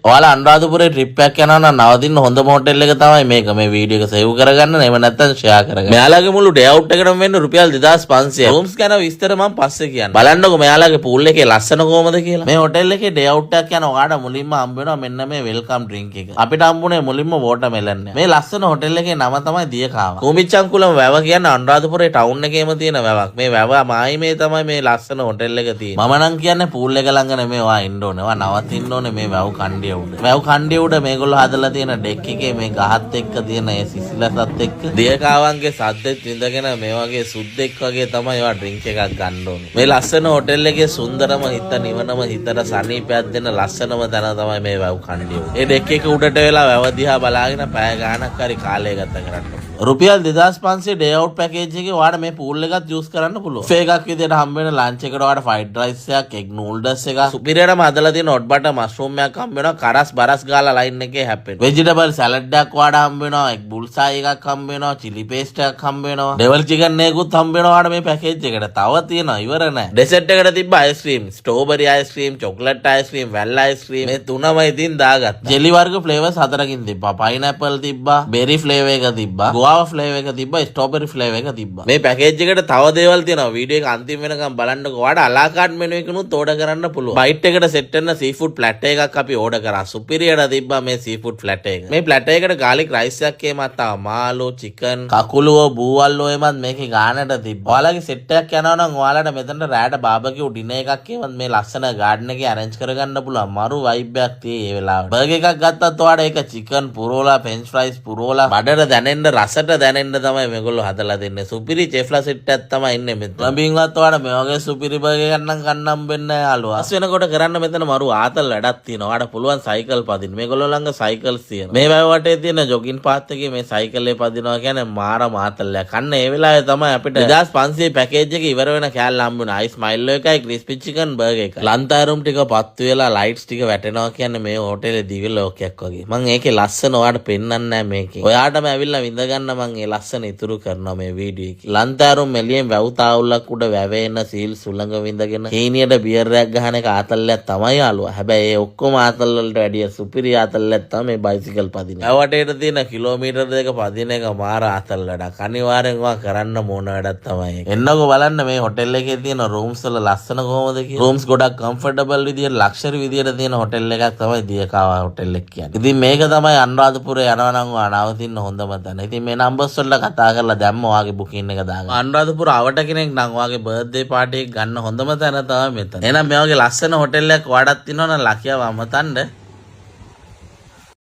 ඔයාලා අනුරාධපුරේ ට්‍රිප් එකක් යනවා නම් නවතින්න හොඳම හොටෙල් එක තමයි මේක. මේ වීඩියෝ එක සේව් කරගන්න. එහෙම නැත්නම් ෂෙයා කරගන්න. මෙයාලගේ මුළු ඩේ අවුට් එකටම වෙන්නේ රුපියල් 2500. රූම්ස් ගැන විස්තර මම පස්සේ කියන්න. බලන්නකෝ මෙයාලගේ පූල් එකේ ලස්සන කොහමද කියලා. මේ හොටෙල් එකේ ඩේ අවුට් එකක් යන ඔයාලට මුලින්ම හම්බ වෙනවා මෙන්න මේ වෙල්කම් ඩ්‍රින්ක් එක. අපිට හම්බුනේ මුලින්ම වෝටර්මෙලන් එක. මේ ලස්සන හොටෙල් එකේ නම තමයි දියකාව. කුමිච්චංකුලම වැව කියන්නේ අනුරාධපුරේ ටවුන් එකේම තියෙන වැවක්. මේ වැව මායිමේ තමයි මේ ලස්සන හොටෙල් එක තියෙන්නේ. මම නම් කියන්නේ පූල් එක ළඟ නෙමෙයි ඔයා ඉන්න ඕනේ. ඔයා නවතින්න ඕනේ මේ වැව කණ්ඩිය උඩ. වැව කණ්ඩිය උඩ මේගොල්ලෝ හදලා තියෙන ඩෙක් එකේ මේ ගහත් එක්ක තියෙන ඒ සිසිලසත් එක්ක දියකාවන්ගේ සද්දෙත් විඳගෙන මේ වගේ සුද්දෙක් වගේ තමයි ඔයා ඩ්‍රින්ක් එකක් ගන්න ඕනේ. මේ ලස්සන හොටෙල් එකේ සුන්දරම හිත නිවනම හිතට සනීපයක් දෙන ලස්සනම තැන තමයි මේ වැව කණ්ඩිය. ඒ ඩෙක් එක උඩට වෙලා වැව දිහා බලාගෙන පැය ගාණක් හරි කාලය ගත කරන්න. රුපියල් 2500 ඩේ අවුට් පැකේජ් එකේ ඔයාලට මේ පූල් එකත් යූස් කරන්න පුළුවන්. ෆේ එකක් විදියට හම්බ වෙන ලන්ච් එකට ඔයාලට ෆ්‍රයිඩ් රයිස් එකක්, එග් නූඩල්ස් එකක්, සුපිරියරම හදලා තියෙන හොට් බටර් මෂ්රූම් එකක් හම්බ වෙනවා. කරස් බරස් ගාලා ලයින් එකේ හැප්පෙනවා. වෙජිටබල් සලාඩ් එකක් ඔයාලට හම්බ වෙනවා. එග් බුල්සායි එකක් හම්බ වෙනවා. චිලි පේස්ට් එකක් හම්බ වෙනවා. ඩෙවල් චිකන් එකකුත් හම්බ වෙනවා ඔයාලට මේ පැකේජ් එකට. තව තියෙනවා ඉවර නැහැ. ඩෙසර්ට් එකට තිබ්බ ice cream, strawberry ice cream, chocolate ice cream, වැල් අයිස්ක්‍රීම් මේ තුනම ඉතින් දාගත්තා. ජෙලි වර්ග ෆ්ලේවර්ස් 4කින් තිබ්බා. පයිනැපල් තිබ්බා, බෙරි ෆ්ලේවර් එක තිබ්බා, ගුවාවා ෆ්ලේවර් එක තිබ්බා, ස්ට්‍රෝබෙරි ෆ්ලේවර් එක තිබ්බා. මේ පැකේජ් එකට තව දේවල් තියෙනවා. වීඩියෝ එක අන්තිම වෙනකම් බලන්නකෝ. ඔයාලට අලාකාඩ් මෙනු එකනුත් ඕඩර් කරන්න පුළුවන්. බයිට් එකට සෙට් වෙන සීෆුඩ් ප්ලැටර් එකක් අපි ඕඩර් කරා. සුපිරියර තිබ්බා මේ සීෆුඩ් ප්ලැටර් එක. මේ ප්ලැටර් එකට ගාලික් රයිස් එකක් එමත් ආවා. මාළු, චිකන්, කකුලුව, බූවල්ලෝ එමත් මේකේ ගානට තිබ්බා. ඔයාලගේ සෙට් එකක් යනවා නම් ඔයාලට මෙතන රෑට බාබකියු ඩිනර් එකක් එමත් මේ ලස්සන ගාඩන් එකේ අරේන්ජ් කරගන්න පුළුවන්. මරු වයිබ් එකක් තියෙයි ඒ වෙලාවට. බර්ගර් එකක් ගත්තත් ඔයාලට ඒක චිකන් පුරෝලා, ෆ්‍රෙන්ච් ෆ්‍රයිස් පුරෝලා, බඩට දැනෙන්න රසට දැනෙන්න තමයි මේගොල්ලෝ හදලා දෙන්නේ. සුපිරි චෙෆ්ලා සෙට් එකක් තමයි ඉන්නේ මෙතන. ළඹින්වත් ඔයාලට මේ වගේ සුපිරි බර්ගර් එකක් නම් ගන්න හම්බෙන්නේ නැහැ යාළුවා. අස් වෙනකොට කරන්න මෙතන මරු ආතල් වැඩක් තියෙනවා. ඔයාලට පුළුවන් සයිකල් පදින්න. මේගොල්ලෝ ළඟ සයිකල්ස් තියෙනවා. මේ වැව වටේ තියෙන ජොගින් පාත් එකේ මේ සයිකලේ පදිනවා කියන්නේ මාර මාතල්ලයක්. අන්න ඒ වෙලාවේ තමයි අපිට 2500 පැකේජ් එක ඉවර වෙන කෑල්ල හම්බුනේ. අයිස් මයිල් එකයි, ක්‍රිස්පි චිකන් බර්ගර් එකයි. ලන්තාරුම් ටික පත්තු වෙලා ලයිට්ස් ටික වැටෙනවා කියන්නේ මේ හෝටලේ දිව්‍ය ලෝකයක් වගේ. මම ඒකේ ලස්සන ඔයාලට පෙන්නන්නේ නැහැ මේකේ. ඔයාටම ඇවිල්ලා විඳ ගන්න මම ඒ ලස්සන ඉතුරු කරනවා මේ වීඩියෝ එකේ. ලන්තාරුම් එළියෙන් වැව් තාවුල්ලක් උඩ වැවෙන සීල් සුළඟ විඳගෙන හීනියට බියර් එකක් ගහන එක ආතල්ලයක් තමයි යාළුවා. හැබැයි ඒ ඔක්කොම ආතල් වලට වැඩිය සුපිරි ආතල්ලයක් තමයි මේ බයිසිකල් පදින. වැව වටේට තියෙන කිලෝමීටර් දෙක පදින එක මාර ආතල් වැඩක්. අනිවාර්යෙන් ඔයා කරන්න ඕන වැඩක් තමයි ඒක. එන්නකෝ බලන්න මේ හොටෙල් එකේ තියෙන රූම්ස් වල ලස්සන කොහොමද කියලා. රූම්ස් ගොඩක් කම්ෆර්ටබල් විදියට ලක්ෂරි විදියට තියෙන හොටෙල් එකක් තමයි දියකාව හොටෙල් එක කියන්නේ. ඉතින් මේක තමයි අනුරාධපුරේ යනවා නම් ඔයා නවතින්න හොඳම තැන. ඉතින් මේ නම්බර්ස් වලට කතා කරලා දැම්ම ඔයාගේ බුකින් එක දාගන්න. අනුරාධපුර ආවට කෙනෙක් නම් ඔයාගේ බර්ත්ඩේ පාටි එක ගන්න හොඳම තැන තමයි මෙතන. එහෙනම් මේ වගේ ලස්සන හොටෙල් එකක් ඔයාටත් තියෙනවා නම් ලකියව අමතන්න.